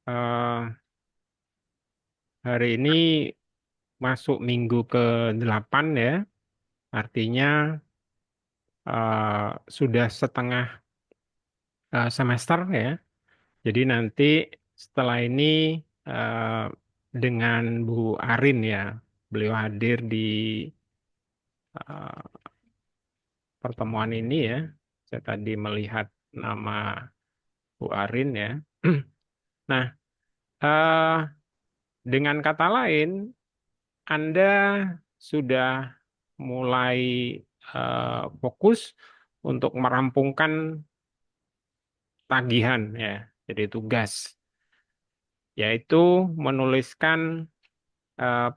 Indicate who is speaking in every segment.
Speaker 1: Eh, Hari ini masuk minggu ke-8 ya, artinya sudah setengah semester ya. Jadi nanti setelah ini eh, dengan Bu Arin ya, beliau hadir di eh, pertemuan ini ya. Saya tadi melihat nama Bu Arin ya. Nah, eh, dengan kata lain, Anda sudah mulai fokus untuk merampungkan tagihan ya, jadi tugas, yaitu menuliskan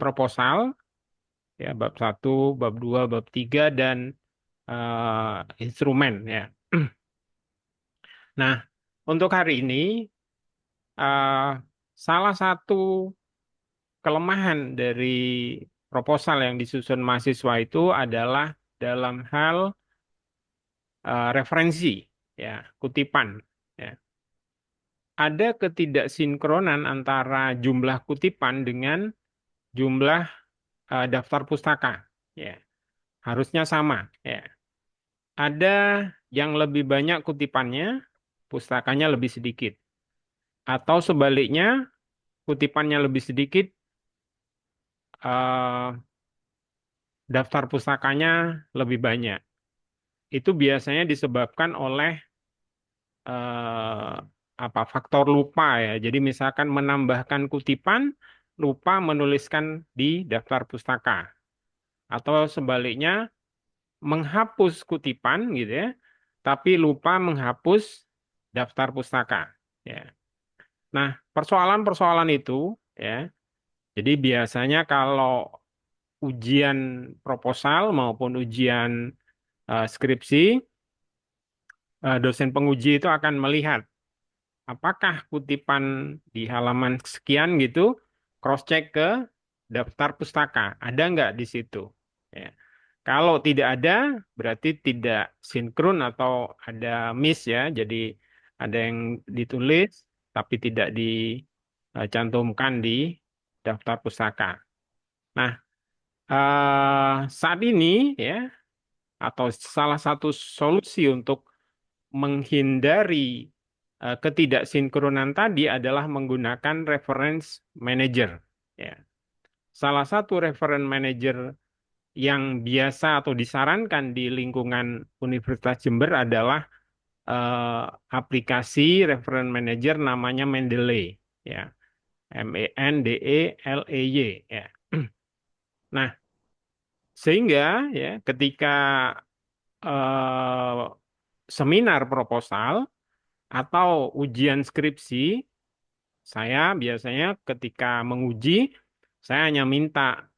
Speaker 1: proposal ya bab 1, bab 2, bab 3 dan instrumen ya. Nah, untuk hari ini eh, salah satu kelemahan dari proposal yang disusun mahasiswa itu adalah dalam hal referensi ya, kutipan ya. Ada ketidaksinkronan antara jumlah kutipan dengan jumlah daftar pustaka ya. Harusnya sama ya. Ada yang lebih banyak kutipannya, pustakanya lebih sedikit. Atau sebaliknya, kutipannya lebih sedikit, eh, daftar pustakanya lebih banyak. Itu biasanya disebabkan oleh eh, apa faktor lupa ya. Jadi misalkan menambahkan kutipan, lupa menuliskan di daftar pustaka. Atau sebaliknya, menghapus kutipan gitu ya, tapi lupa menghapus daftar pustaka. Ya. Nah, persoalan-persoalan itu ya, jadi biasanya kalau ujian proposal maupun ujian skripsi, dosen penguji itu akan melihat apakah kutipan di halaman sekian gitu, cross-check ke daftar pustaka, ada nggak di situ? Ya. Kalau tidak ada, berarti tidak sinkron atau ada miss ya. Jadi ada yang ditulis tapi tidak dicantumkan di daftar pustaka. Nah, saat ini ya, atau salah satu solusi untuk menghindari ketidaksinkronan tadi adalah menggunakan reference manager. Ya. Salah satu reference manager yang biasa atau disarankan di lingkungan Universitas Jember adalah eh, aplikasi reference manager namanya Mendeley ya, Mendeley ya. Nah, sehingga ya ketika eh, seminar proposal atau ujian skripsi, saya biasanya ketika menguji saya hanya minta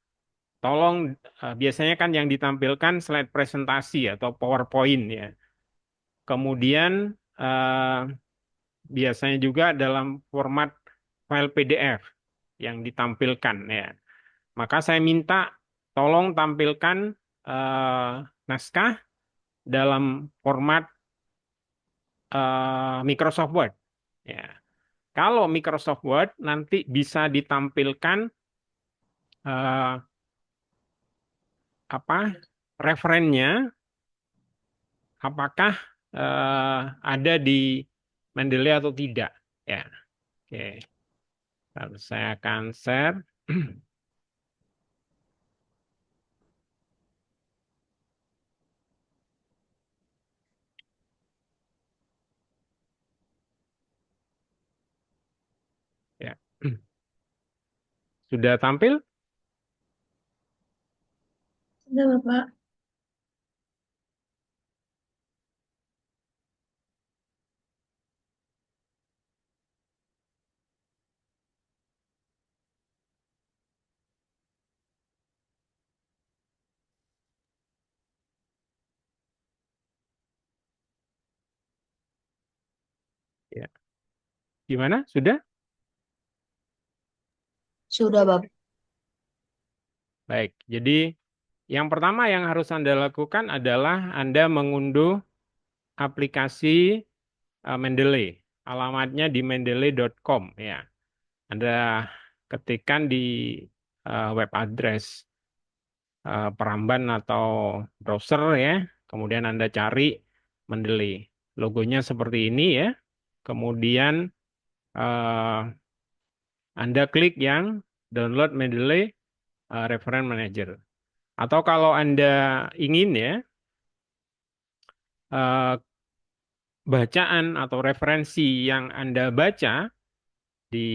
Speaker 1: tolong, biasanya kan yang ditampilkan slide presentasi atau PowerPoint ya. Kemudian eh, biasanya juga dalam format file PDF yang ditampilkan ya. Maka saya minta tolong tampilkan eh, naskah dalam format Microsoft Word. Ya. Kalau Microsoft Word nanti bisa ditampilkan eh, apa referennya, apakah ada di Mendeley atau tidak. Ya, oke. Lalu saya akan share. Ya. Sudah tampil?
Speaker 2: Sudah, Bapak.
Speaker 1: Ya. Gimana? Sudah?
Speaker 2: Sudah, Bapak.
Speaker 1: Baik. Jadi yang pertama yang harus Anda lakukan adalah Anda mengunduh aplikasi Mendeley. Alamatnya di mendeley.com ya. Anda ketikkan di web address Peramban atau browser ya. Kemudian Anda cari Mendeley. Logonya seperti ini ya. Kemudian eh, Anda klik yang download Mendeley Reference Manager. Atau kalau Anda ingin ya eh, bacaan atau referensi yang Anda baca di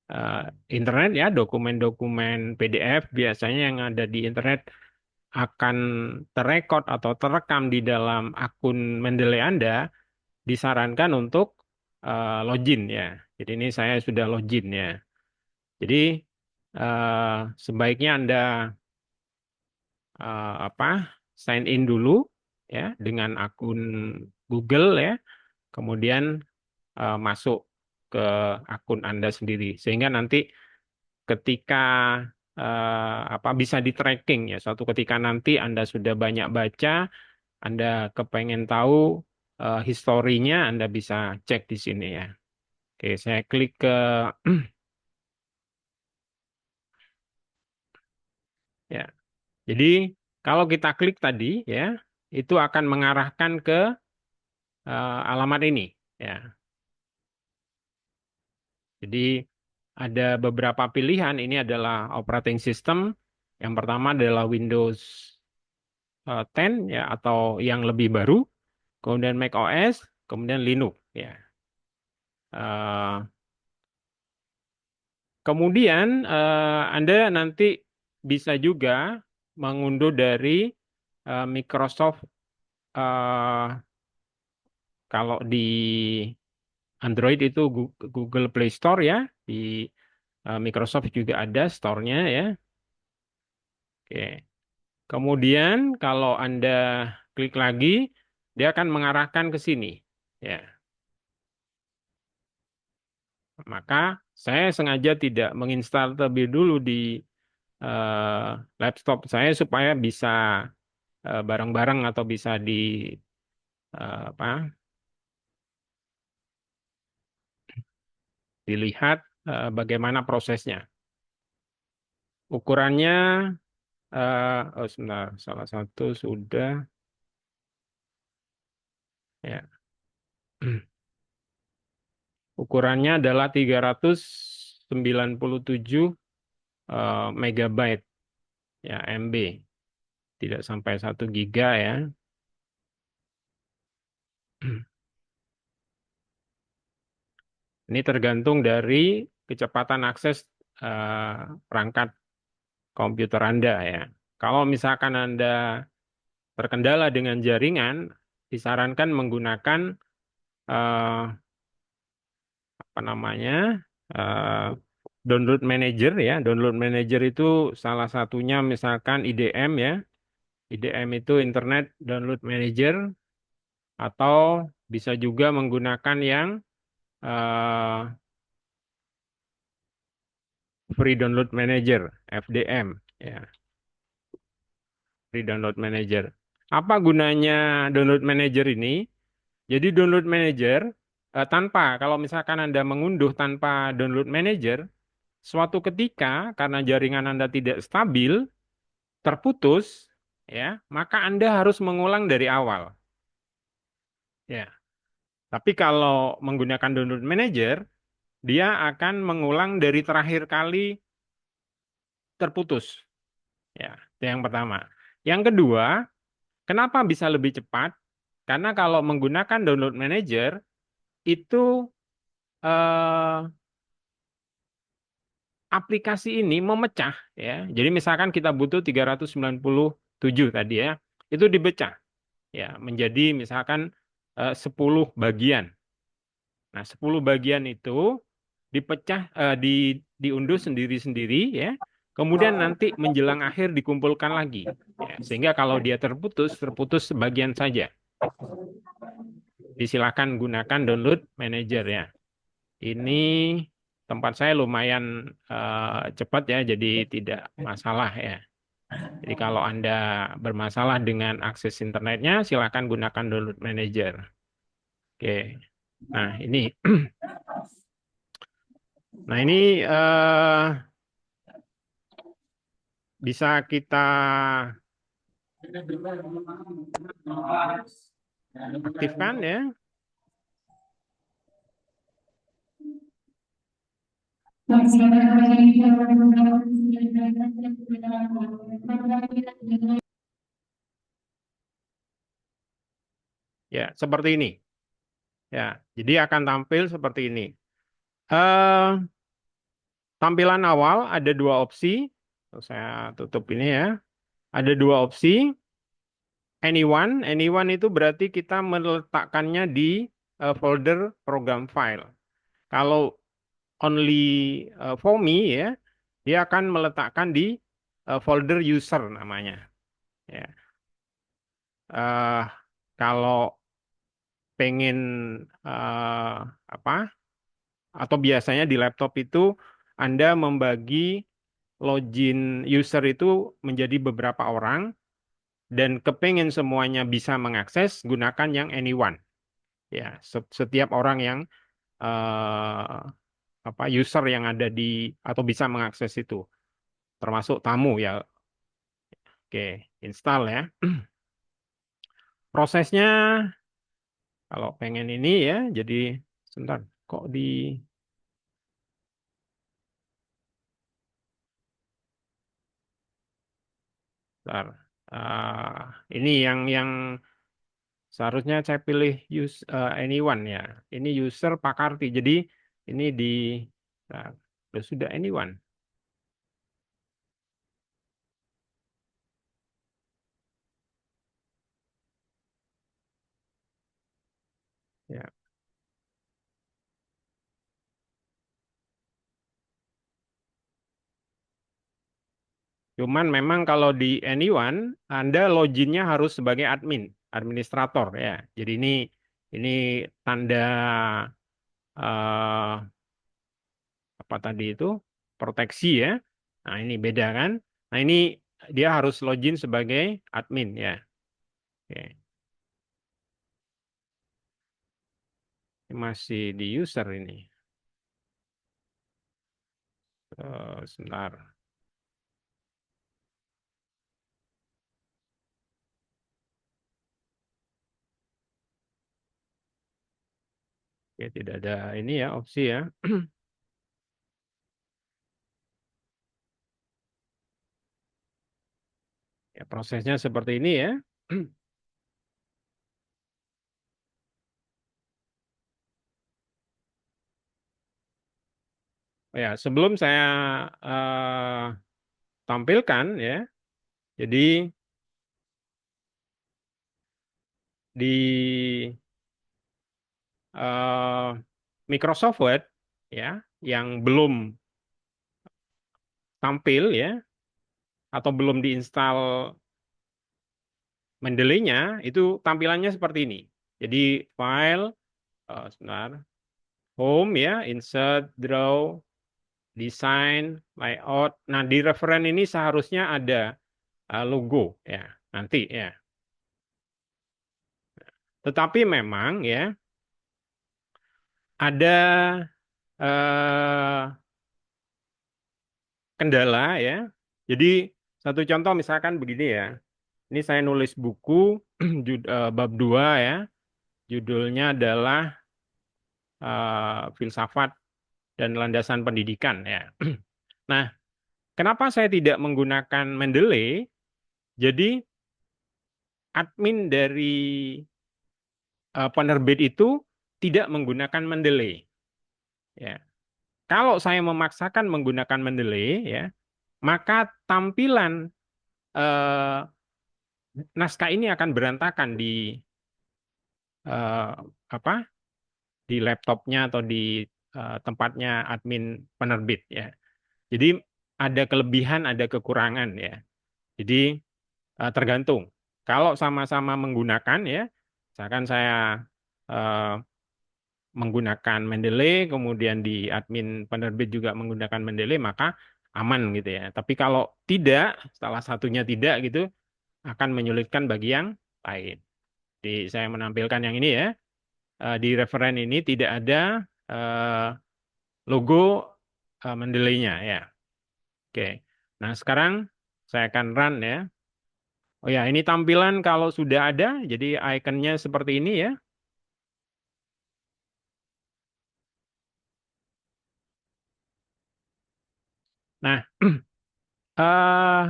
Speaker 1: eh, internet ya, dokumen-dokumen PDF biasanya yang ada di internet akan terekod atau terekam di dalam akun Mendeley Anda, disarankan untuk login ya. Jadi ini saya sudah login ya. Jadi eh, sebaiknya Anda apa sign in dulu ya dengan akun Google ya, kemudian masuk ke akun Anda sendiri sehingga nanti ketika apa bisa di tracking ya, suatu ketika nanti Anda sudah banyak baca, Anda kepengen tahu historinya, Anda bisa cek di sini ya. Oke, saya klik ke ya. Jadi kalau kita klik tadi ya, itu akan mengarahkan ke alamat ini ya. Jadi ada beberapa pilihan. Ini adalah operating system. Yang pertama adalah Windows 10 ya atau yang lebih baru, kemudian Mac OS, kemudian Linux ya. Eh, Kemudian Anda nanti bisa juga mengunduh dari Microsoft eh, kalau di Android itu Google Play Store ya, di Microsoft juga ada store-nya ya. Oke. Kemudian kalau Anda klik lagi, dia akan mengarahkan ke sini. Ya, maka saya sengaja tidak menginstal terlebih dulu di eh, laptop saya supaya bisa bareng-bareng atau bisa apa dilihat bagaimana prosesnya. Ukurannya oh sebentar, salah satu sudah ya. Ukurannya adalah 397 megabyte ya MB, tidak sampai 1 giga ya. Ini tergantung dari kecepatan akses eh, perangkat komputer Anda ya. Kalau misalkan Anda terkendala dengan jaringan, disarankan menggunakan eh, apa namanya eh, download manager ya. Download manager itu salah satunya misalkan IDM ya. IDM itu Internet Download Manager atau bisa juga menggunakan yang eh, Free Download Manager (FDM) ya. Free Download Manager. Apa gunanya Download Manager ini? Jadi Download Manager tanpa kalau misalkan Anda mengunduh tanpa Download Manager, suatu ketika karena jaringan Anda tidak stabil, terputus, ya, maka Anda harus mengulang dari awal. Ya. Tapi kalau menggunakan Download Manager, dia akan mengulang dari terakhir kali terputus. Ya, itu yang pertama. Yang kedua, kenapa bisa lebih cepat? Karena kalau menggunakan Download Manager itu eh, aplikasi ini memecah ya. Jadi misalkan kita butuh 397 tadi ya, itu dipecah ya menjadi misalkan 10 bagian. Nah, 10 bagian itu dipecah diunduh sendiri-sendiri ya. Kemudian nanti menjelang akhir dikumpulkan lagi. Ya, sehingga kalau dia terputus, terputus sebagian saja. Disilakan gunakan download manager ya. Ini tempat saya lumayan cepat ya, jadi tidak masalah ya. Jadi kalau Anda bermasalah dengan akses internetnya, silakan gunakan download manager. Oke. Nah, ini. Nah, ini bisa kita aktifkan ya. Ya, seperti ini. Ya, jadi akan tampil seperti ini. Eh, Tampilan awal ada dua opsi. Saya tutup ini ya. Ada dua opsi. Anyone itu berarti kita meletakkannya di folder program file. Kalau only for me ya, dia akan meletakkan di folder user namanya. Ya. Eh, Kalau pengen apa? Atau biasanya di laptop itu Anda membagi login user itu menjadi beberapa orang dan kepengen semuanya bisa mengakses, gunakan yang anyone. Ya, setiap orang yang eh, user yang ada di atau bisa mengakses itu, termasuk tamu ya. Oke, install ya. Prosesnya kalau pengen ini ya, jadi sebentar, kok di sebentar. Ini yang seharusnya saya pilih use anyone ya. Ini user Pakarti. Jadi ini di nah, sudah anyone. Ya. Cuman memang kalau di anyone Anda loginnya harus sebagai admin, administrator ya. Jadi ini tanda eh, apa tadi itu proteksi ya. Nah, ini beda kan? Nah, ini dia harus login sebagai admin ya. Oke. Ini masih di user ini. Sebentar. Oke, tidak ada ini ya opsi ya. Ya, prosesnya seperti ini ya. Oh ya, sebelum saya tampilkan ya. Jadi di eh, Microsoft Word ya yang belum tampil ya atau belum diinstal Mendeley-nya itu tampilannya seperti ini. Jadi file sebentar, home ya, insert, draw, design, layout. Nah, di referen ini seharusnya ada logo ya nanti ya. Tetapi memang ya ada eh, kendala ya. Jadi satu contoh misalkan begini ya. Ini saya nulis buku bab 2 ya. Judulnya adalah Filsafat dan Landasan Pendidikan ya. Nah, kenapa saya tidak menggunakan Mendeley? Jadi admin dari penerbit itu tidak menggunakan Mendeley. Ya. Kalau saya memaksakan menggunakan Mendeley, ya, maka tampilan eh, naskah ini akan berantakan di eh, apa di laptopnya atau di tempatnya admin penerbit ya. Jadi ada kelebihan, ada kekurangan ya. Jadi tergantung. Kalau sama-sama menggunakan ya, misalkan saya eh, menggunakan Mendeley, kemudian di admin penerbit juga menggunakan Mendeley, maka aman gitu ya. Tapi kalau tidak, salah satunya tidak gitu, akan menyulitkan bagi yang lain. Jadi saya menampilkan yang ini ya. Di referen ini tidak ada logo Mendeley-nya ya. Oke. Nah, sekarang saya akan run ya. Oh ya, ini tampilan kalau sudah ada, jadi ikonnya seperti ini ya. Nah, eh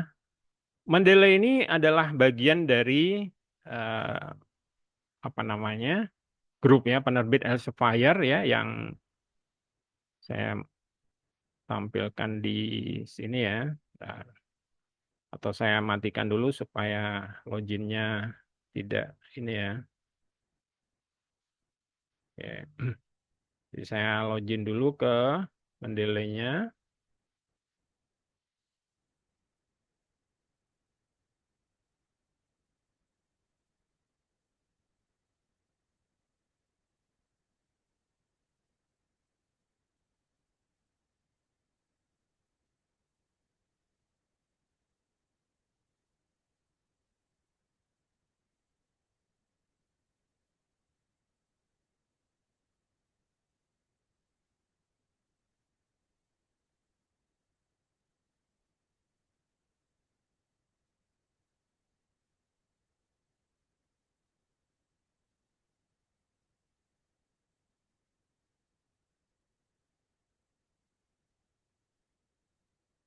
Speaker 1: Mendeley ini adalah bagian dari apa namanya grup ya penerbit Elsevier ya yang saya tampilkan di sini ya. Bentar. Atau saya matikan dulu supaya loginnya tidak ini ya. Oke. Jadi saya login dulu ke Mendeley-nya.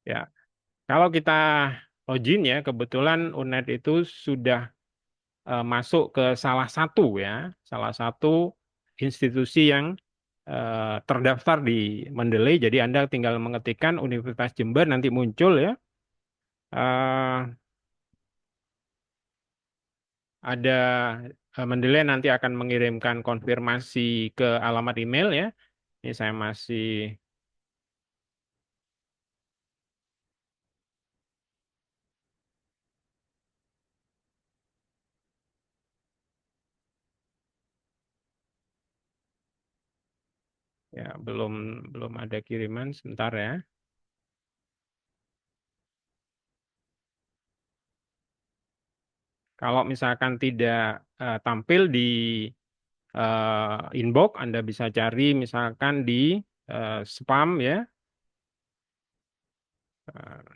Speaker 1: Ya, kalau kita login ya, kebetulan UNED itu sudah masuk ke salah satu ya, salah satu institusi yang terdaftar di Mendeley. Jadi Anda tinggal mengetikkan Universitas Jember nanti muncul ya. Eh, ada Mendeley nanti akan mengirimkan konfirmasi ke alamat email ya. Ini saya masih ya belum belum ada kiriman sebentar ya. Kalau misalkan tidak tampil di inbox, Anda bisa cari misalkan di spam ya. Eh,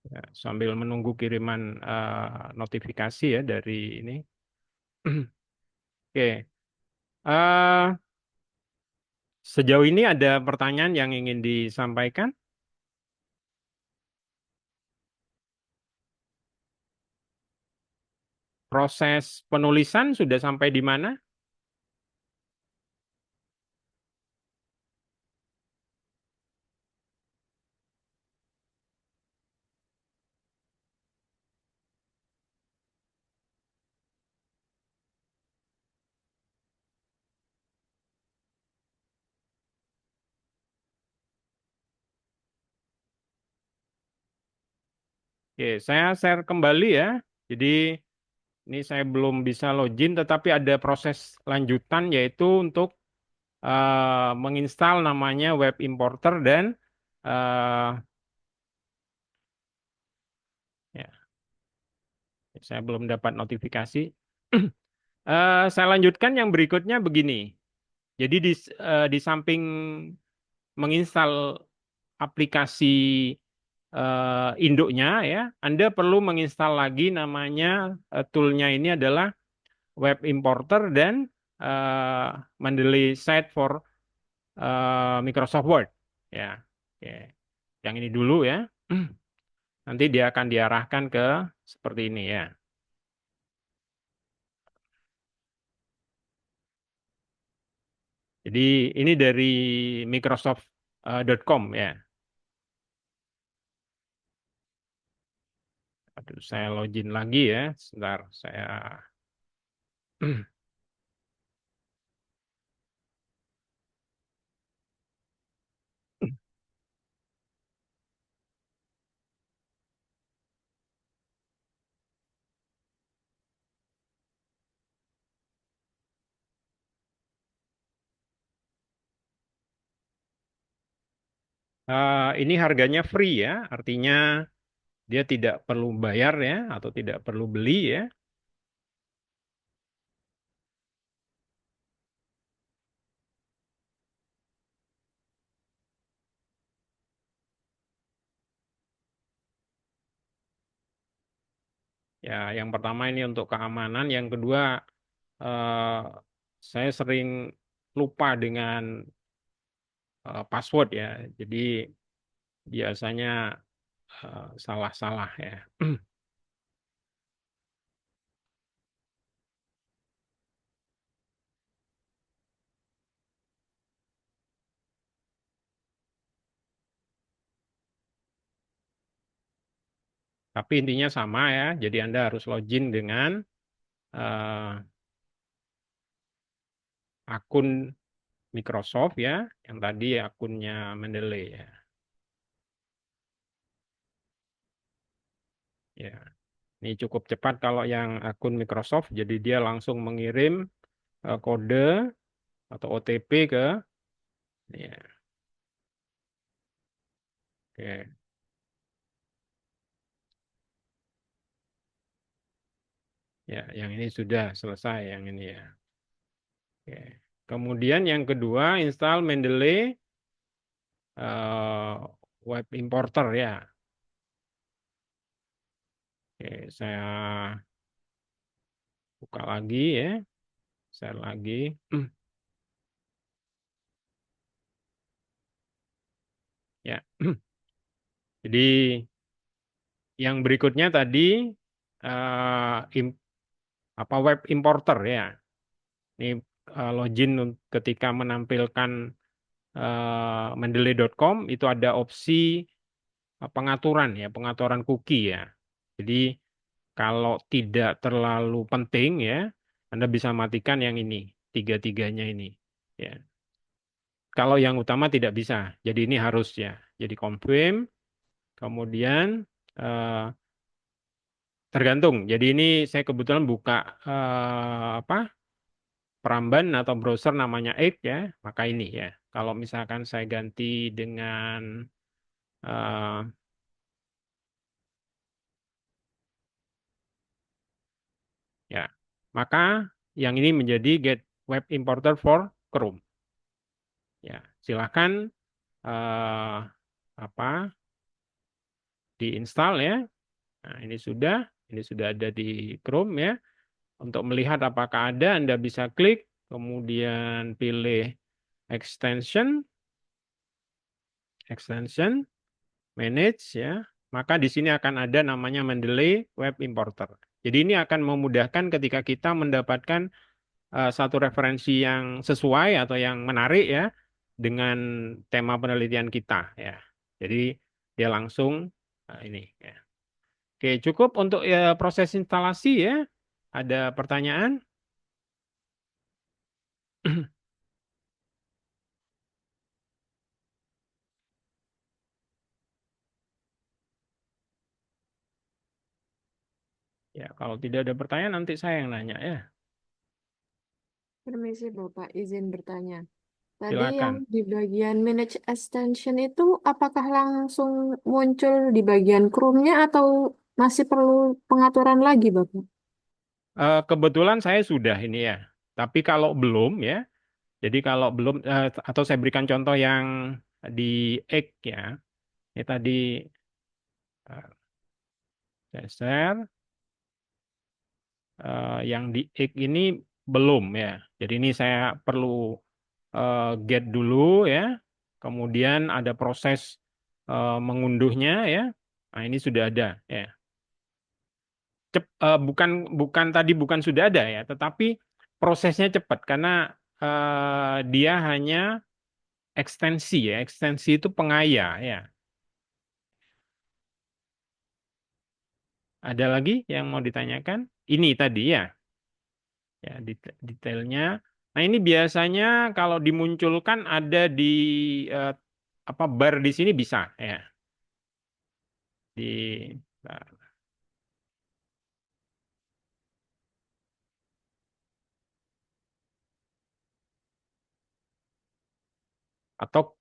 Speaker 1: ya, sambil menunggu kiriman notifikasi ya dari ini. Oke. Eh, Sejauh ini ada pertanyaan yang ingin disampaikan? Proses penulisan sudah sampai di mana? Oke, saya share kembali ya. Jadi ini saya belum bisa login, tetapi ada proses lanjutan yaitu untuk menginstal namanya web importer dan eh, ya, saya belum dapat notifikasi. Saya lanjutkan yang berikutnya begini. Jadi di samping menginstal aplikasi induknya ya, Anda perlu menginstal lagi namanya toolnya ini adalah web importer dan eh, Mendeley Site for Microsoft Word ya. Oke. Yang ini dulu ya. Nanti dia akan diarahkan ke seperti ini ya. Jadi ini dari Microsoft.com ya. Aduh, saya login lagi ya. Sebentar, saya Ini harganya free ya, artinya dia tidak perlu bayar ya, atau tidak perlu beli ya. Ya, yang pertama ini untuk keamanan, yang kedua eh, saya sering lupa dengan password ya, jadi biasanya salah-salah ya. Tapi intinya sama ya, jadi Anda harus login dengan eh, akun Microsoft ya, yang tadi akunnya Mendeley ya. Ya, ini cukup cepat kalau yang akun Microsoft, jadi dia langsung mengirim kode atau OTP ke ya. Oke. Ya, yang ini sudah selesai yang ini ya. Oke. Kemudian yang kedua install Mendeley eh, Web Importer ya. Oke, saya buka lagi ya, share lagi. Ya. Jadi yang berikutnya tadi apa web importer ya. Ini login ketika menampilkan mendeley.com itu ada opsi pengaturan ya, pengaturan cookie ya. Jadi kalau tidak terlalu penting ya, Anda bisa matikan yang ini, tiga-tiganya ini. Ya. Kalau yang utama tidak bisa, jadi ini harus ya. Jadi confirm, kemudian eh, tergantung. Jadi ini saya kebetulan buka apa peramban atau browser namanya Edge ya, maka ini ya. Kalau misalkan saya ganti dengan eh, ya, maka yang ini menjadi get web importer for Chrome. Ya, silakan eh, apa diinstal ya. Nah, ini sudah ada di Chrome ya. Untuk melihat apakah ada, Anda bisa klik, kemudian pilih extension, extension, manage ya. Maka di sini akan ada namanya Mendeley Web Importer. Jadi ini akan memudahkan ketika kita mendapatkan satu referensi yang sesuai atau yang menarik ya dengan tema penelitian kita ya. Jadi dia langsung ini ya. Oke, cukup untuk proses instalasi ya. Ada pertanyaan? Ya, kalau tidak ada pertanyaan nanti saya yang nanya ya.
Speaker 3: Permisi Bapak, izin bertanya. Tadi yang
Speaker 1: Silakan.
Speaker 3: di bagian manage extension itu apakah langsung muncul di bagian Chrome-nya atau masih perlu pengaturan lagi, Bapak?
Speaker 1: Kebetulan saya sudah ini ya. Tapi kalau belum ya, jadi kalau belum atau saya berikan contoh yang di X ya. Ini tadi saya share yang di X ini belum ya. Jadi ini saya perlu get dulu ya. Kemudian ada proses mengunduhnya ya. Nah, ini sudah ada ya. Bukan bukan tadi bukan sudah ada ya, tetapi prosesnya cepat karena dia hanya ekstensi ya. Ekstensi itu pengaya ya. Ada lagi yang mau ditanyakan? Ini tadi ya, ya detailnya. Nah ini biasanya kalau dimunculkan ada di eh, apa bar di sini bisa ya di nah, Atau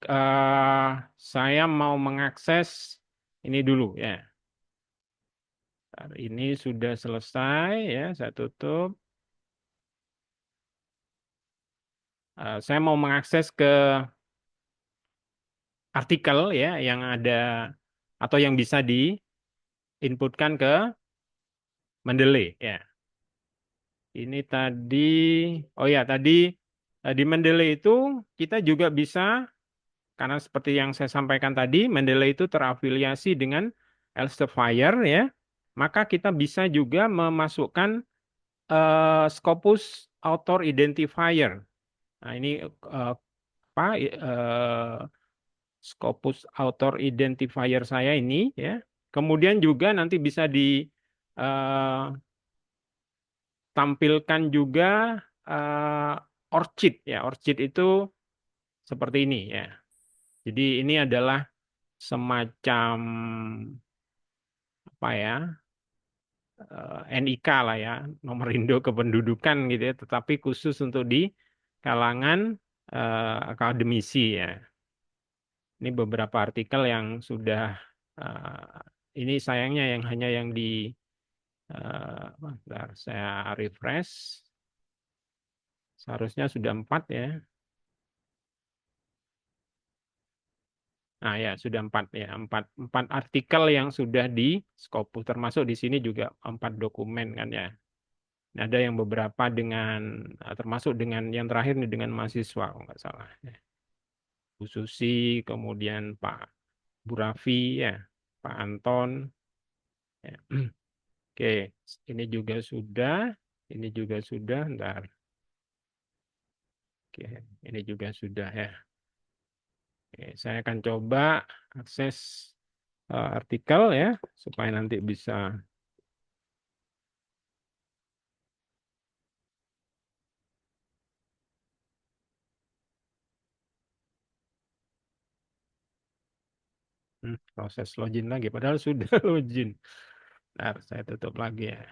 Speaker 1: saya mau mengakses ini dulu ya. Ini sudah selesai ya, saya tutup. Saya mau mengakses ke artikel ya yang ada atau yang bisa diinputkan ke Mendeley ya. Ini tadi, oh ya tadi di Mendeley itu kita juga bisa, karena seperti yang saya sampaikan tadi, Mendeley itu terafiliasi dengan Elsevier ya, maka kita bisa juga memasukkan Scopus Author Identifier. Nah ini apa? Scopus Author Identifier saya ini ya. Kemudian juga nanti bisa ditampilkan juga ORCID ya. ORCID itu seperti ini ya. Jadi ini adalah semacam apa ya? NIK lah ya, nomor induk kependudukan gitu ya, tetapi khusus untuk di kalangan akademisi ya. Ini beberapa artikel yang sudah ini sayangnya yang hanya yang di bentar, saya refresh. Seharusnya sudah 4 ya. Nah ya sudah 4 ya, 4 artikel yang sudah di Scopus, termasuk di sini juga 4 dokumen kan ya. Nah, ada yang beberapa dengan termasuk dengan yang terakhir nih dengan mahasiswa kalau nggak salah. Ya. Bu Susi, kemudian Pak Burafi ya, Pak Anton. Ya. Oke, ini juga sudah, ini juga sudah, ntar. Oke, ini juga sudah ya. Oke, saya akan coba akses artikel ya, supaya nanti bisa. Proses login lagi, padahal sudah login. Ntar saya tutup lagi ya.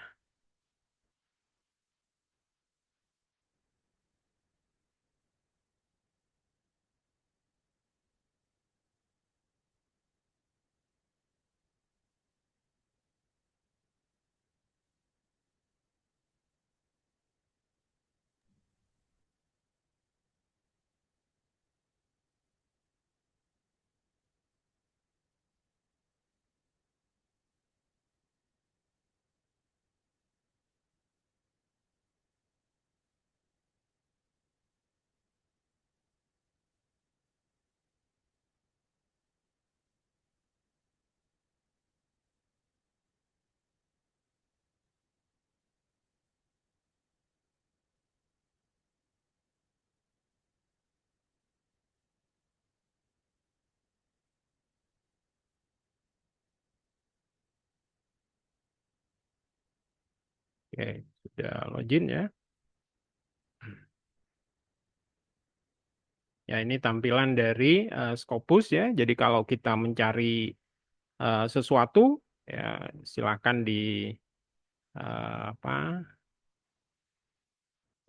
Speaker 1: Oke, sudah login ya. Ya, ini tampilan dari Scopus ya. Jadi kalau kita mencari sesuatu, ya silakan apa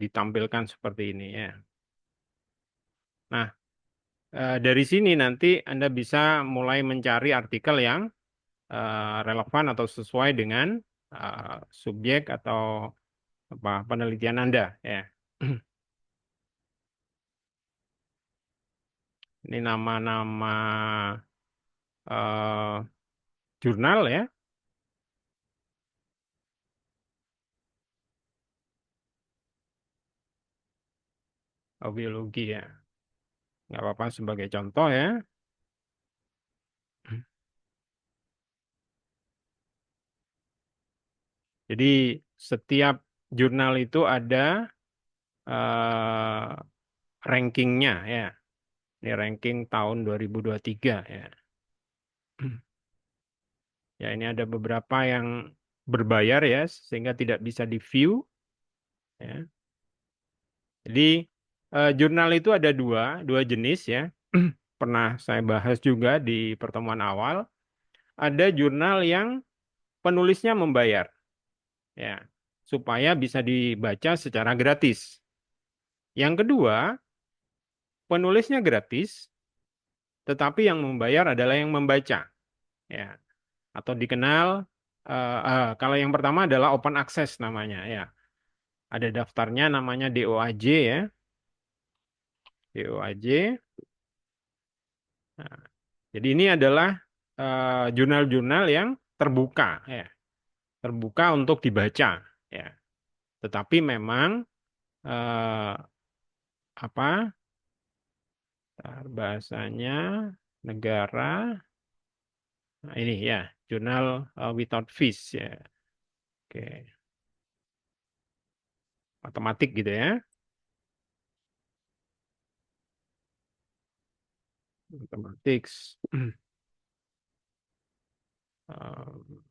Speaker 1: ditampilkan seperti ini ya. Nah, dari sini nanti Anda bisa mulai mencari artikel yang relevan atau sesuai dengan subjek atau apa penelitian Anda ya. Ini nama-nama eh, jurnal ya, biologi ya. Nggak apa-apa sebagai contoh ya. Jadi setiap jurnal itu ada eh, rankingnya ya. Ini ranking tahun 2023 ya. Ya ini ada beberapa yang berbayar ya sehingga tidak bisa di-view ya. Jadi jurnal itu ada dua jenis ya. Pernah saya bahas juga di pertemuan awal. Ada jurnal yang penulisnya membayar ya supaya bisa dibaca secara gratis. Yang kedua, penulisnya gratis tetapi yang membayar adalah yang membaca, ya. Atau dikenal kalau yang pertama adalah open access namanya, ya. Ada daftarnya namanya DOAJ, ya. DOAJ. Nah, jadi ini adalah jurnal-jurnal yang terbuka, ya. Terbuka untuk dibaca, ya. Tetapi memang eh, apa bahasanya negara, nah ini ya, jurnal without fees, ya. Oke, matematik gitu ya. Mathematics. Um,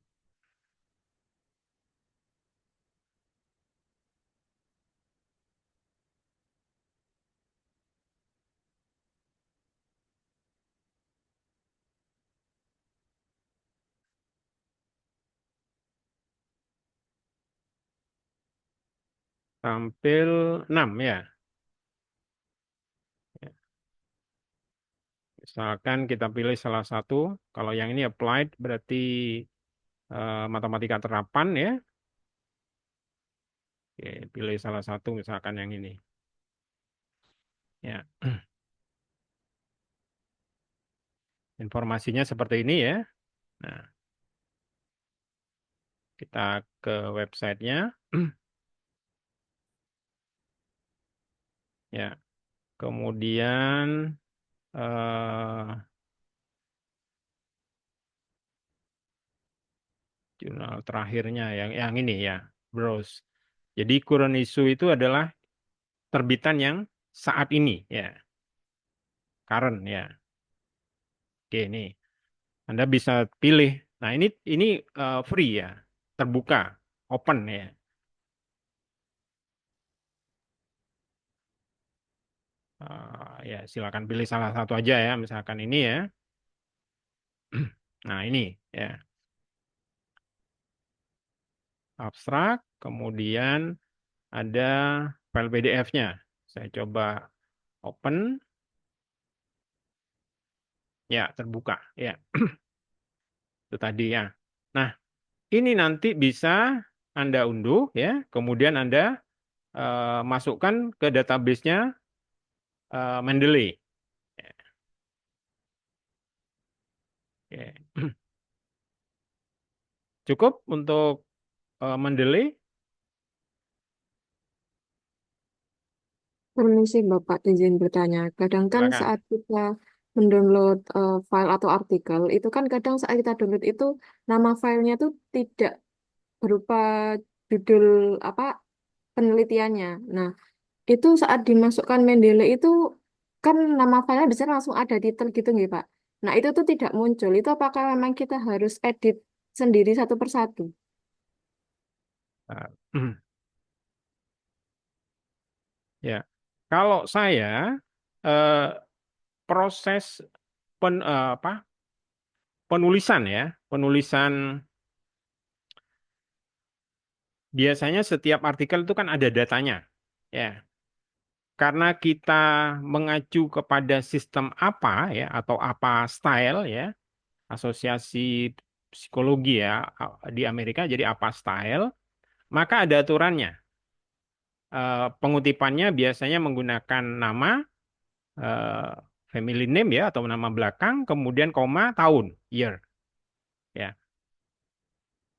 Speaker 1: tampil 6 ya. Misalkan kita pilih salah satu, kalau yang ini applied berarti matematika terapan ya. Oke, pilih salah satu misalkan yang ini. Ya, informasinya seperti ini ya. Nah, kita ke websitenya. Ya, kemudian eh, jurnal terakhirnya yang ini ya, browse. Jadi current issue itu adalah terbitan yang saat ini ya, current ya. Oke, ini Anda bisa pilih. Nah, ini free ya, terbuka, open ya. Ya, silakan pilih salah satu aja ya, misalkan ini ya. Nah, ini ya, abstrak, kemudian ada file PDF-nya. Saya coba open, ya terbuka ya. Itu tadi ya. Nah, ini nanti bisa Anda unduh ya, kemudian Anda masukkan ke database-nya Mendeley. Oke. Cukup untuk Mendeley?
Speaker 3: Permisi Bapak, izin bertanya. Kadang kan
Speaker 1: Silakan.
Speaker 3: saat kita mendownload file atau artikel, itu kan kadang saat kita download itu nama filenya itu tidak berupa judul apa penelitiannya. Nah, itu saat dimasukkan Mendeley itu kan nama filenya bisa langsung ada titel gitu nggih Pak. Nah, itu tuh tidak muncul. Itu apakah memang kita harus edit sendiri satu persatu?
Speaker 1: Nah, ya, kalau saya eh, proses penulisan ya, penulisan biasanya setiap artikel itu kan ada datanya, ya. Karena kita mengacu kepada sistem apa ya atau apa style ya, asosiasi psikologi ya di Amerika jadi apa style, maka ada aturannya. Pengutipannya biasanya menggunakan nama, eh, family name ya atau nama belakang, kemudian koma, tahun, year. Ya,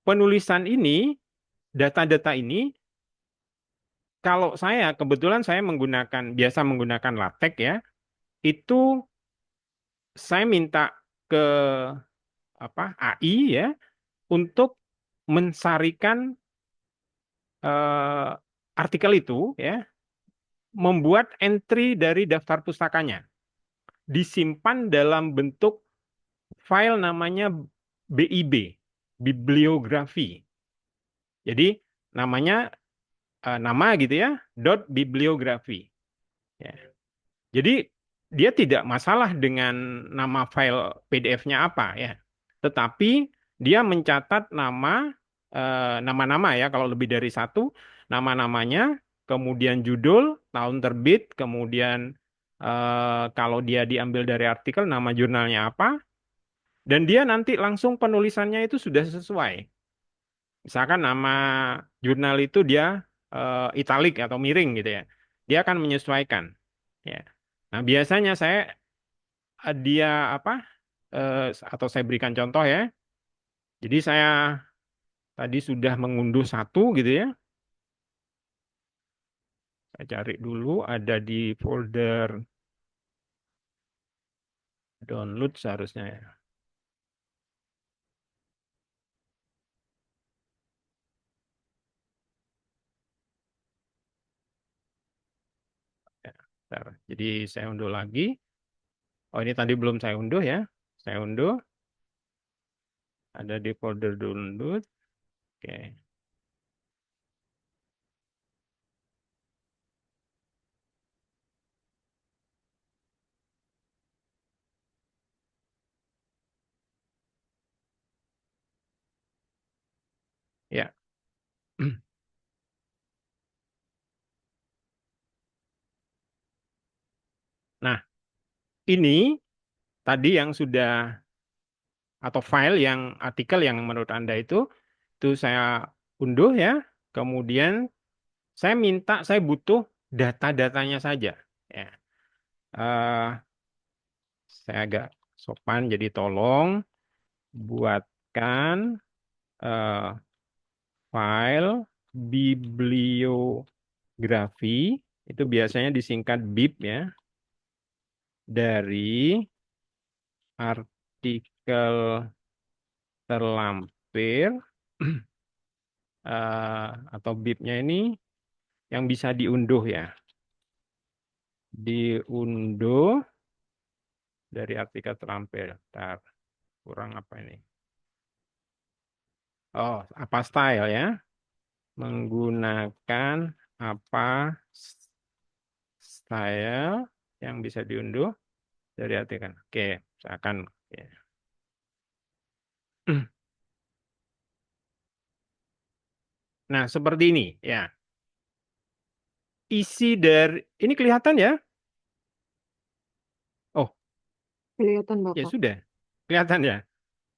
Speaker 1: penulisan ini, data-data ini, kalau saya kebetulan saya biasa menggunakan LaTeX ya, itu saya minta ke AI ya untuk mensarikan eh, artikel itu ya, membuat entry dari daftar pustakanya, disimpan dalam bentuk file namanya BIB, bibliografi. Jadi namanya nama gitu ya, dot bibliografi. Ya. Jadi dia tidak masalah dengan nama file PDF-nya apa ya, tetapi dia mencatat nama-nama ya kalau lebih dari satu nama-namanya, kemudian judul, tahun terbit, kemudian Kalau dia diambil dari artikel, nama jurnalnya apa, dan dia nanti langsung penulisannya itu sudah sesuai. Misalkan nama jurnal itu dia italik atau miring gitu ya. Dia akan menyesuaikan. Ya. Nah, biasanya dia apa? Atau saya berikan contoh ya. Jadi saya tadi sudah mengunduh satu gitu ya. Saya cari dulu ada di folder download seharusnya ya. Ya, bentar. Jadi saya unduh lagi. Oh, ini tadi belum saya unduh ya. Saya unduh. Ada di folder download. Oke. Ya. Nah, ini tadi yang sudah atau file yang artikel yang menurut Anda itu saya unduh ya. Kemudian saya butuh data-datanya saja. Ya. Eh, saya agak sopan, jadi tolong buatkan eh, file bibliografi, itu biasanya disingkat bib ya, dari artikel terlampir atau bibnya ini yang bisa diunduh ya. Diunduh dari artikel terlampir. Ntar, kurang apa ini? Oh, apa style ya? Menggunakan apa style yang bisa diunduh dari artikel. Oke, misalkan. Oke. Nah, seperti ini ya. Isi dari ini kelihatan ya? Oh,
Speaker 3: Kelihatan
Speaker 1: ya
Speaker 3: Bapak.
Speaker 1: sudah. Kelihatan ya?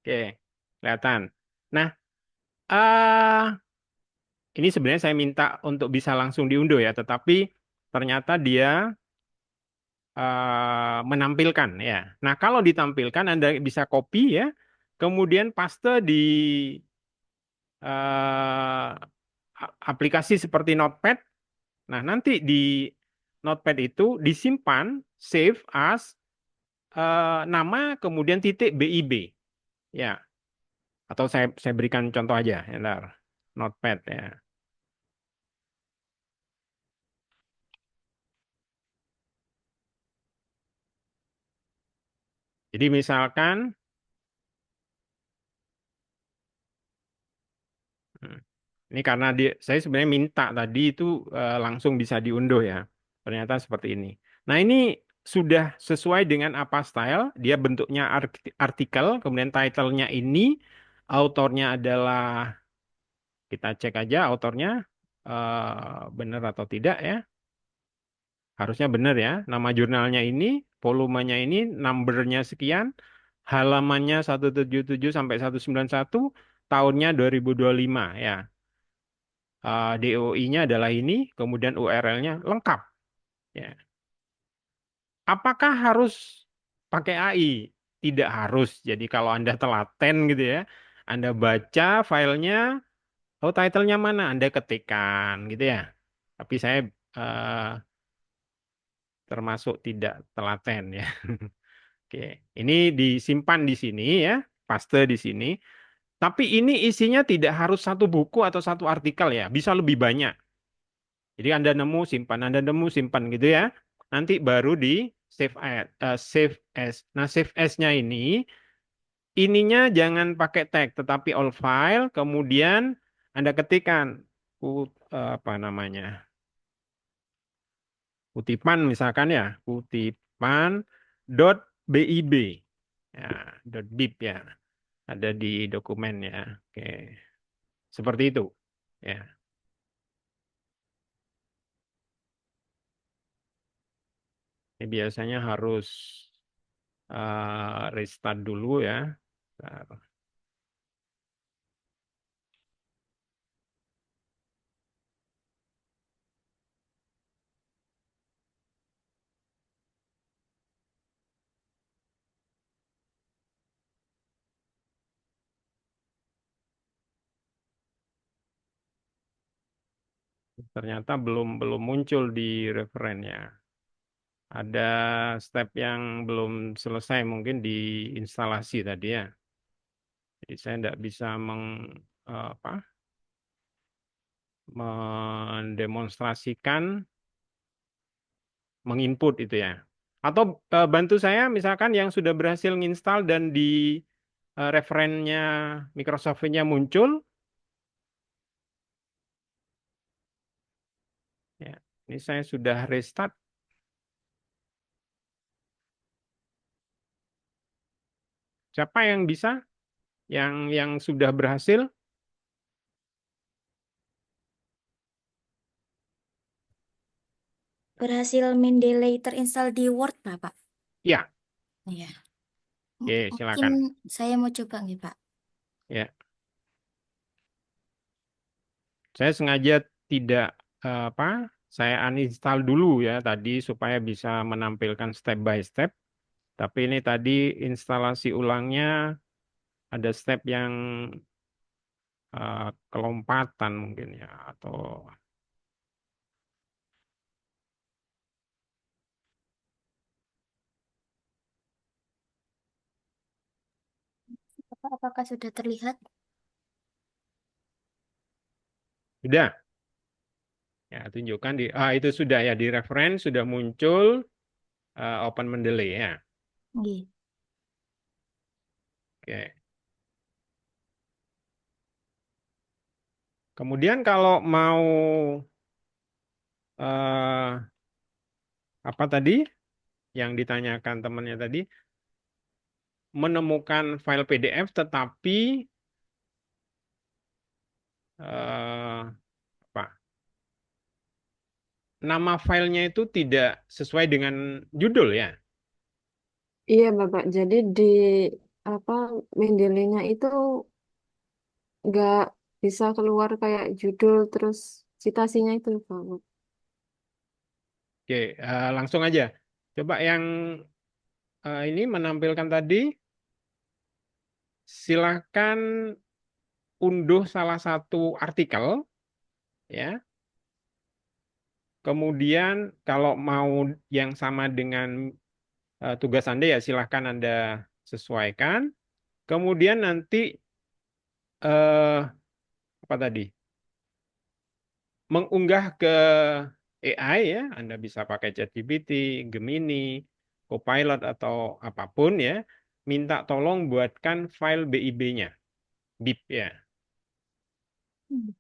Speaker 1: Oke, kelihatan. Nah, ah ini sebenarnya saya minta untuk bisa langsung diunduh ya, tetapi ternyata dia menampilkan ya. Nah, kalau ditampilkan Anda bisa copy ya, kemudian paste di eh, aplikasi seperti Notepad. Nah, nanti di Notepad itu disimpan save as nama kemudian titik BIB ya. Atau saya berikan contoh aja, ya, ntar. Notepad ya. Jadi misalkan hmm, ini karena saya sebenarnya minta tadi itu langsung bisa diunduh ya. Ternyata seperti ini. Nah, ini sudah sesuai dengan apa style. Dia bentuknya artikel, kemudian title-nya ini, autornya adalah, kita cek aja autornya benar atau tidak ya. Harusnya benar ya. Nama jurnalnya ini, volumenya ini, numbernya sekian, halamannya 177 sampai 191, tahunnya 2025 ya. DOI-nya adalah ini, kemudian URL-nya lengkap. Ya. Apakah harus pakai AI? Tidak harus. Jadi kalau Anda telaten gitu ya, Anda baca filenya, oh title-nya mana? Anda ketikkan gitu ya. Tapi saya eh, termasuk tidak telaten ya. Oke, ini disimpan di sini ya, paste di sini. Tapi ini isinya tidak harus satu buku atau satu artikel ya, bisa lebih banyak. Jadi Anda nemu simpan, Anda nemu simpan gitu ya. Nanti baru di save as. Nah, save as-nya ininya jangan pakai tag, tetapi all file. Kemudian Anda ketikkan apa namanya, kutipan misalkan ya, kutipan .bib, ya, .bib ya, ada di dokumen ya. Oke, seperti itu. Ya. Ini biasanya harus restart dulu ya. Bentar. Ternyata belum belum muncul di referennya. Ada step yang belum selesai mungkin di instalasi tadi ya. Jadi saya tidak bisa apa, mendemonstrasikan, menginput itu ya. Atau bantu saya misalkan yang sudah berhasil nginstal dan di referennya Microsoft-nya muncul, ya. Ini saya sudah restart. Siapa yang bisa? Yang sudah berhasil?
Speaker 4: Berhasil Mendeley terinstall di Word, Bapak.
Speaker 1: Ya,
Speaker 4: Iya.
Speaker 1: oke,
Speaker 4: Mungkin
Speaker 1: silakan.
Speaker 4: saya mau coba nih, Pak.
Speaker 1: Ya, saya sengaja tidak apa, saya uninstall dulu ya tadi supaya bisa menampilkan step by step. Tapi ini tadi instalasi ulangnya ada step yang kelompatan mungkin ya atau
Speaker 4: Bapak, apakah sudah terlihat?
Speaker 1: sudah ya tunjukkan itu sudah ya di reference sudah muncul open Mendeley ya.
Speaker 4: Nggih.
Speaker 1: Oke. Kemudian kalau mau eh, apa tadi yang ditanyakan temannya tadi menemukan file PDF tetapi apa nama filenya itu tidak sesuai dengan judul ya.
Speaker 3: Iya, Bapak. Jadi di apa Mendeley-nya itu nggak bisa keluar kayak judul terus citasinya itu, Bapak.
Speaker 1: Oke, langsung aja. Coba yang ini menampilkan tadi, silahkan unduh salah satu artikel, ya. Kemudian kalau mau yang sama dengan tugas Anda ya silahkan Anda sesuaikan. Kemudian nanti apa tadi? Mengunggah ke AI ya, Anda bisa pakai ChatGPT, Gemini, Copilot atau apapun ya. Minta tolong buatkan file BIP-nya, BIP ya.
Speaker 4: Hmm.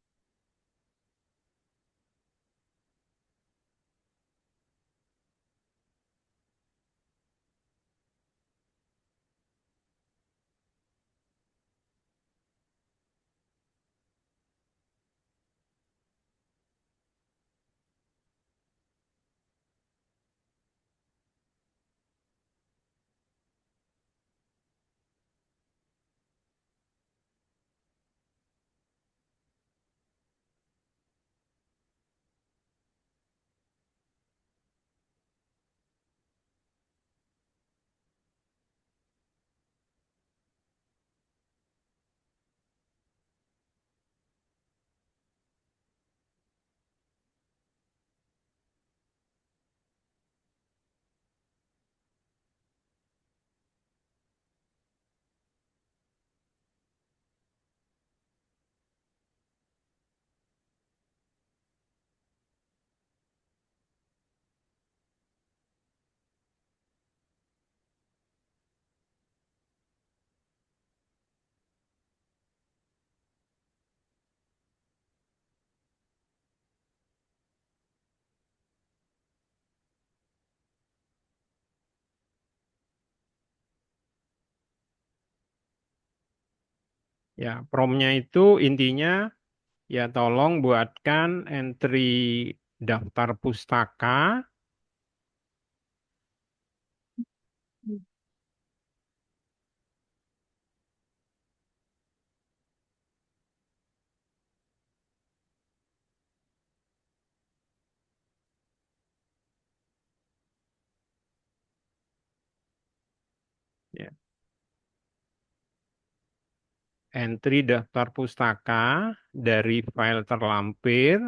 Speaker 1: Ya, promnya itu intinya ya tolong buatkan entry daftar pustaka entry daftar pustaka dari file terlampir.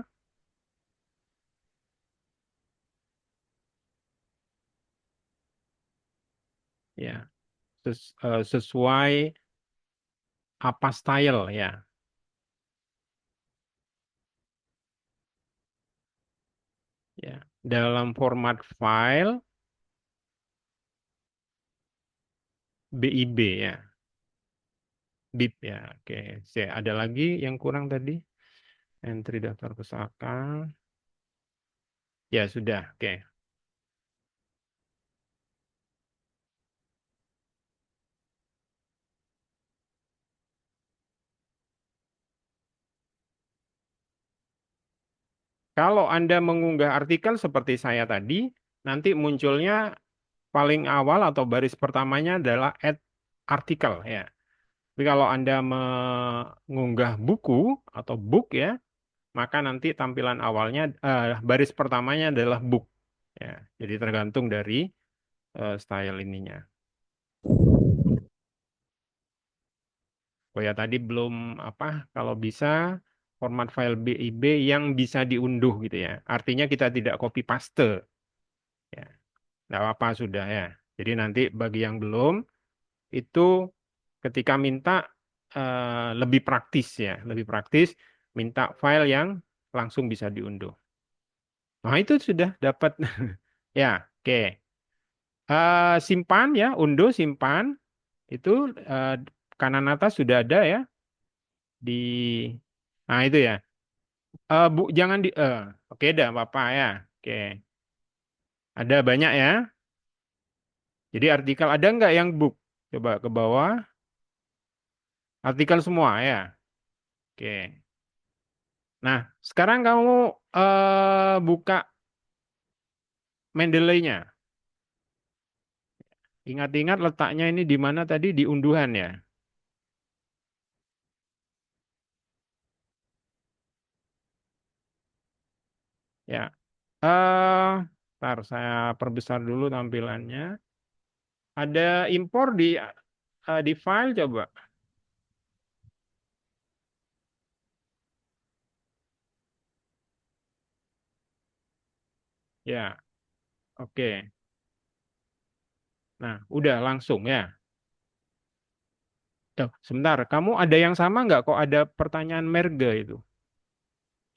Speaker 1: Ya, sesuai apa style ya. Ya, dalam format file BIB ya, BIP ya. Oke, ada lagi yang kurang tadi. Entry daftar pustaka. Ya, sudah. Oke. Kalau Anda mengunggah artikel seperti saya tadi, nanti munculnya paling awal atau baris pertamanya adalah add artikel ya. Tapi kalau Anda mengunggah buku atau book ya, maka nanti tampilan awalnya baris pertamanya adalah book ya. Jadi tergantung dari style ininya. Oh ya tadi belum apa kalau bisa format file BIB yang bisa diunduh gitu ya. Artinya kita tidak copy paste ya. Nggak apa-apa sudah ya. Jadi nanti bagi yang belum itu ketika minta lebih praktis ya, lebih praktis minta file yang langsung bisa diunduh. Nah itu sudah dapat ya, oke. Simpan ya, unduh simpan itu eh, kanan atas sudah ada ya di, nah itu ya. Bu jangan di, oke dah apa ya, oke. Ada banyak ya. Jadi artikel ada nggak yang book? Coba ke bawah. Artikel semua ya. Oke. Nah, sekarang kamu buka Mendeley-nya. Ingat-ingat letaknya ini di mana tadi di unduhan ya. Ya. Ntar saya perbesar dulu tampilannya. Ada impor di file coba. Ya, oke. Nah, udah langsung ya. Tuh, sebentar, kamu ada yang sama nggak? Kok ada pertanyaan merge itu?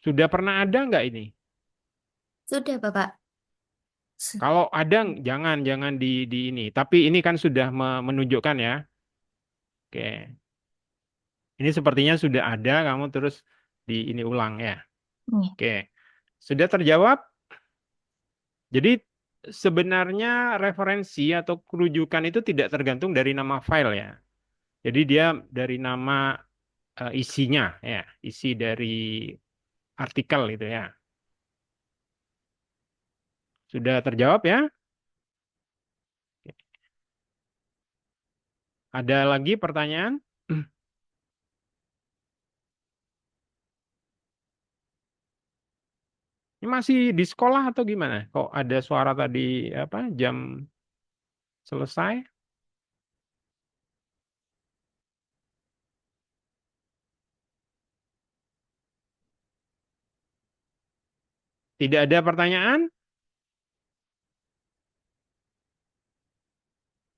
Speaker 1: Sudah pernah ada nggak ini?
Speaker 4: Sudah, Bapak.
Speaker 1: Kalau ada, jangan di ini. Tapi ini kan sudah menunjukkan ya. Oke. Ini sepertinya sudah ada, kamu terus di ini ulang ya.
Speaker 4: Nih.
Speaker 1: Oke. Sudah terjawab? Jadi sebenarnya referensi atau kerujukan itu tidak tergantung dari nama file ya. Jadi dia dari nama isinya ya, isi dari artikel itu ya. Sudah terjawab ya? Ada lagi pertanyaan? Ini masih di sekolah atau gimana? Kok ada suara tadi apa jam selesai? Tidak ada pertanyaan?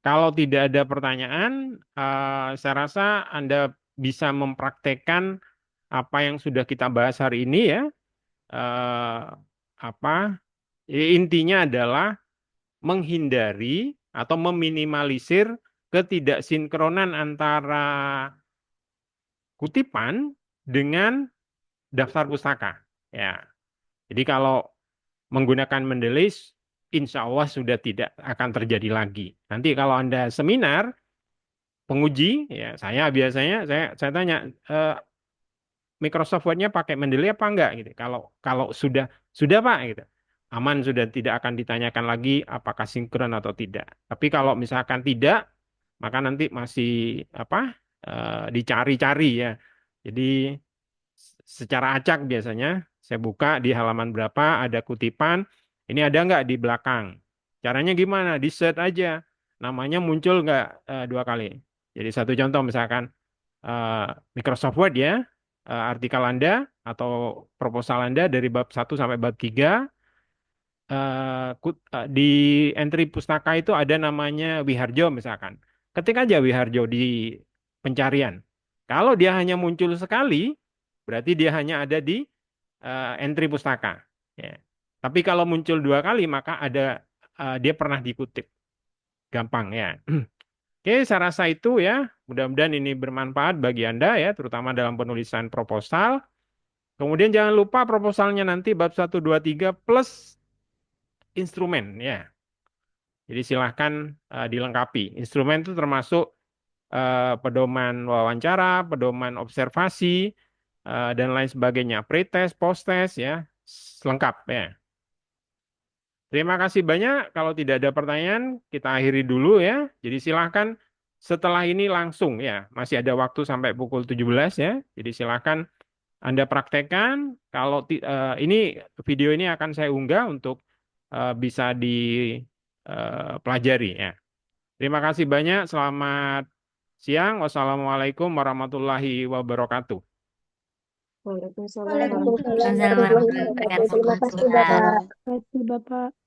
Speaker 1: Kalau tidak ada pertanyaan, saya rasa Anda bisa mempraktekkan apa yang sudah kita bahas hari ini ya. Eh, apa intinya adalah menghindari atau meminimalisir ketidaksinkronan antara kutipan dengan daftar pustaka. Ya, jadi kalau menggunakan Mendeley, insya Allah sudah tidak akan terjadi lagi. Nanti kalau Anda seminar penguji, ya saya biasanya saya tanya Microsoft Word-nya pakai Mendeley apa enggak gitu. Kalau kalau sudah Pak gitu. Aman sudah tidak akan ditanyakan lagi apakah sinkron atau tidak. Tapi kalau misalkan tidak, maka nanti masih apa dicari-cari ya. Jadi secara acak biasanya saya buka di halaman berapa ada kutipan, ini ada nggak di belakang. Caranya gimana? Di search aja. Namanya muncul nggak dua kali. Jadi satu contoh misalkan Microsoft Word ya, artikel Anda atau proposal Anda dari bab 1 sampai bab 3. Di entry pustaka itu ada namanya Wiharjo misalkan. Ketik aja Wiharjo di pencarian. Kalau dia hanya muncul sekali, berarti dia hanya ada di entry pustaka. Ya. Tapi kalau muncul 2 kali, maka ada dia pernah dikutip. Gampang ya. Oke, saya rasa itu ya. Mudah-mudahan ini bermanfaat bagi Anda ya, terutama dalam penulisan proposal. Kemudian jangan lupa proposalnya nanti bab 1, 2, 3 plus instrumen ya. Jadi silahkan dilengkapi. Instrumen itu termasuk pedoman wawancara, pedoman observasi, dan lain sebagainya. Pretest, posttest ya, lengkap ya. Terima kasih banyak. Kalau tidak ada pertanyaan, kita akhiri dulu ya. Jadi silahkan setelah ini langsung ya. Masih ada waktu sampai pukul 17 ya. Jadi silahkan Anda praktekkan. Kalau ini video ini akan saya unggah untuk bisa dipelajari ya. Terima kasih banyak. Selamat siang. Wassalamualaikum warahmatullahi wabarakatuh.
Speaker 3: Waalaikumsalam
Speaker 2: Waalaikumsalam
Speaker 3: warahmatullahi
Speaker 4: Waalaikumsalam
Speaker 2: warahmatullahi
Speaker 4: warahmatullahi
Speaker 2: wabarakatuh. Terima
Speaker 4: wabarakatuh,
Speaker 2: kasih,
Speaker 4: Bapak.
Speaker 2: Bapak.
Speaker 5: Terima kasih, Bapak.